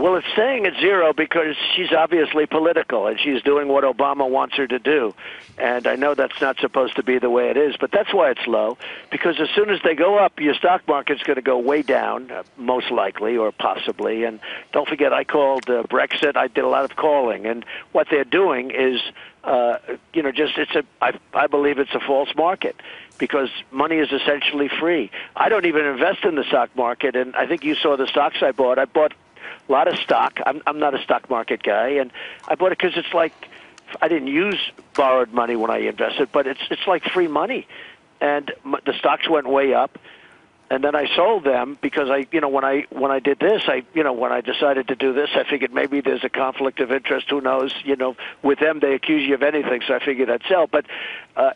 Well, it's staying at zero because she's obviously political, and she's doing what Obama wants her to do. And I know that's not supposed to be the way it is, but that's why it's low, because as soon as they go up, your stock market's going to go way down, most likely or possibly. And don't forget, I called Brexit. I did a lot of calling, and what they're doing is, I believe it's a false market, because money is essentially free. I don't even invest in the stock market, and I think you saw the stocks I bought. I bought a lot of stock. I'm not a stock market guy, and I bought it because it's like I didn't use borrowed money when I invested, but it's like free money. And the stocks went way up, and then I sold them because when I did this, when I decided to do this, I figured maybe there's a conflict of interest. Who knows? With them, they accuse you of anything, so I figured I'd sell. But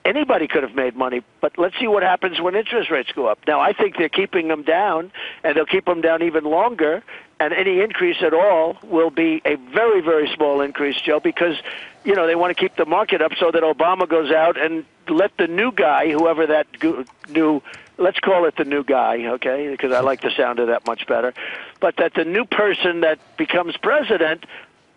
anybody could have made money. But let's see what happens when interest rates go up. Now, I think they're keeping them down, and they'll keep them down even longer. And any increase at all will be a very, very small increase, Joe, because, they want to keep the market up so that Obama goes out and let the new guy, whoever that new, let's call it the new guy, okay, because I like the sound of that much better, but that the new person that becomes president,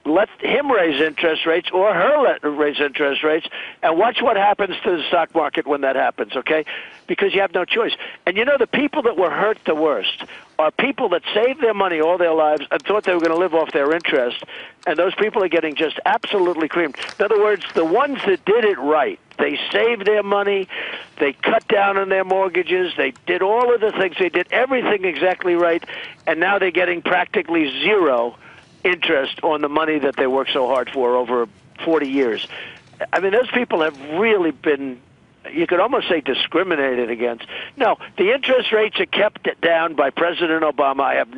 let him raise interest rates or her raise interest rates, and watch what happens to the stock market when that happens, okay? Because you have no choice. And the people that were hurt the worst are people that saved their money all their lives and thought they were going to live off their interest, and those people are getting just absolutely creamed. In other words, the ones that did it right, they saved their money, they cut down on their mortgages, they did all of the things, they did everything exactly right, and now they're getting practically zero interest on the money that they worked so hard for over 40 years. I mean, those people have really been, you could almost say, discriminated against. No, the interest rates are kept down by President Obama. I have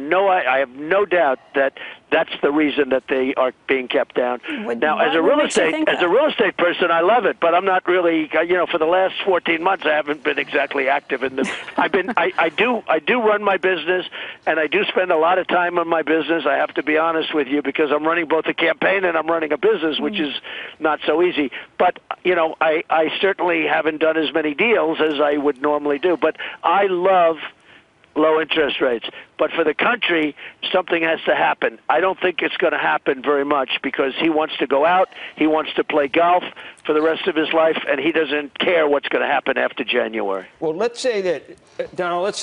no doubt that that's the reason that they are being kept down. Now, as a real estate person, I love it, but I'm not really. For the last 14 months, I haven't been exactly active in the. I do run my business, and I do spend a lot of time on my business. I have to be honest with you, because I'm running both a campaign and I'm running a business, which is not so easy. But I certainly haven't done as many deals as I would normally do. But I love low interest rates. But for the country, something has to happen. I don't think it's going to happen very much, because he wants to go out, he wants to play golf for the rest of his life, and he doesn't care what's going to happen after January. Well, let's say that, Donald,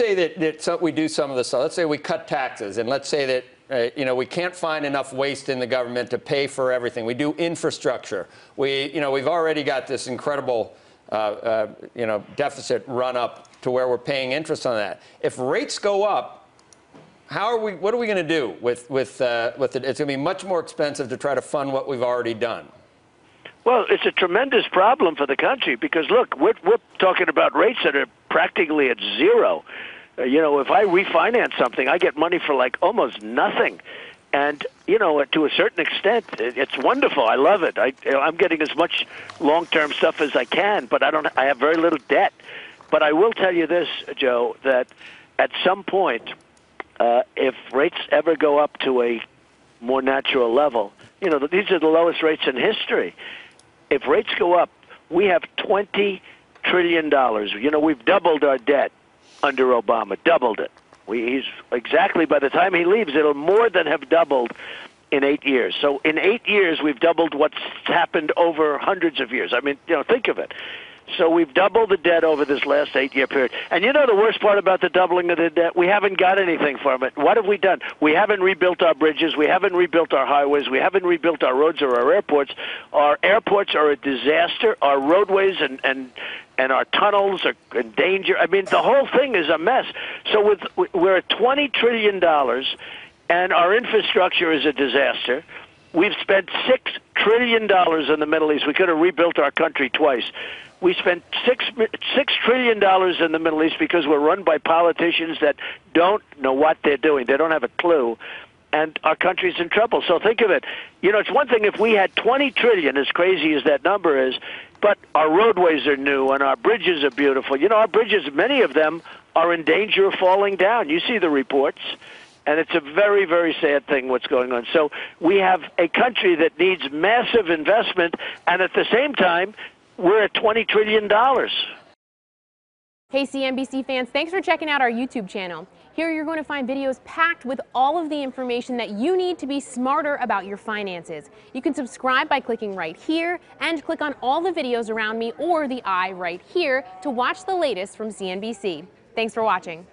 we do some of this stuff. Let's say we cut taxes, and let's say that we can't find enough waste in the government to pay for everything. We do infrastructure. We've already got this incredible deficit run up to where we're paying interest on that. If rates go up, what are we going to do with it? It's going to be much more expensive to try to fund what we've already done. Well, it's a tremendous problem for the country, because look, we're talking about rates that are practically at zero. If I refinance something, I get money for like almost nothing. And, to a certain extent, it's wonderful. I love it. I'm getting as much long-term stuff as I can, but I have very little debt. But I will tell you this, Joe, that at some point, if rates ever go up to a more natural level, these are the lowest rates in history. If rates go up, we have $20 trillion. We've doubled our debt under Obama, doubled it. He's exactly, by the time he leaves, it'll more than have doubled in 8 years. So in 8 years, we've doubled what's happened over hundreds of years. I mean, think of it. So we've doubled the debt over this last 8-year period. And the worst part about the doubling of the debt, we haven't got anything from it. What have we done? We haven't rebuilt our bridges. We haven't rebuilt our highways. We haven't rebuilt our roads or our airports. Our airports are a disaster. Our roadways and our tunnels are in danger. I mean, the whole thing is a mess. So we're at $20 trillion, and our infrastructure is a disaster. We've spent $6 trillion in the Middle East. We could have rebuilt our country twice. We spent $6 trillion in the Middle East because we're run by politicians that don't know what they're doing. They don't have a clue. And our country's in trouble. So think of it. It's one thing if we had 20 trillion, as crazy as that number is, but our roadways are new and our bridges are beautiful. Our bridges, many of them are in danger of falling down. You see the reports. And it's a very, very sad thing what's going on. So we have a country that needs massive investment, and at the same time, we're at $20 trillion. Hey CNBC fans, thanks for checking out our YouTube channel. Here you're going to find videos packed with all of the information that you need to be smarter about your finances. You can subscribe by clicking right here and click on all the videos around me or the I right here to watch the latest from CNBC. Thanks for watching.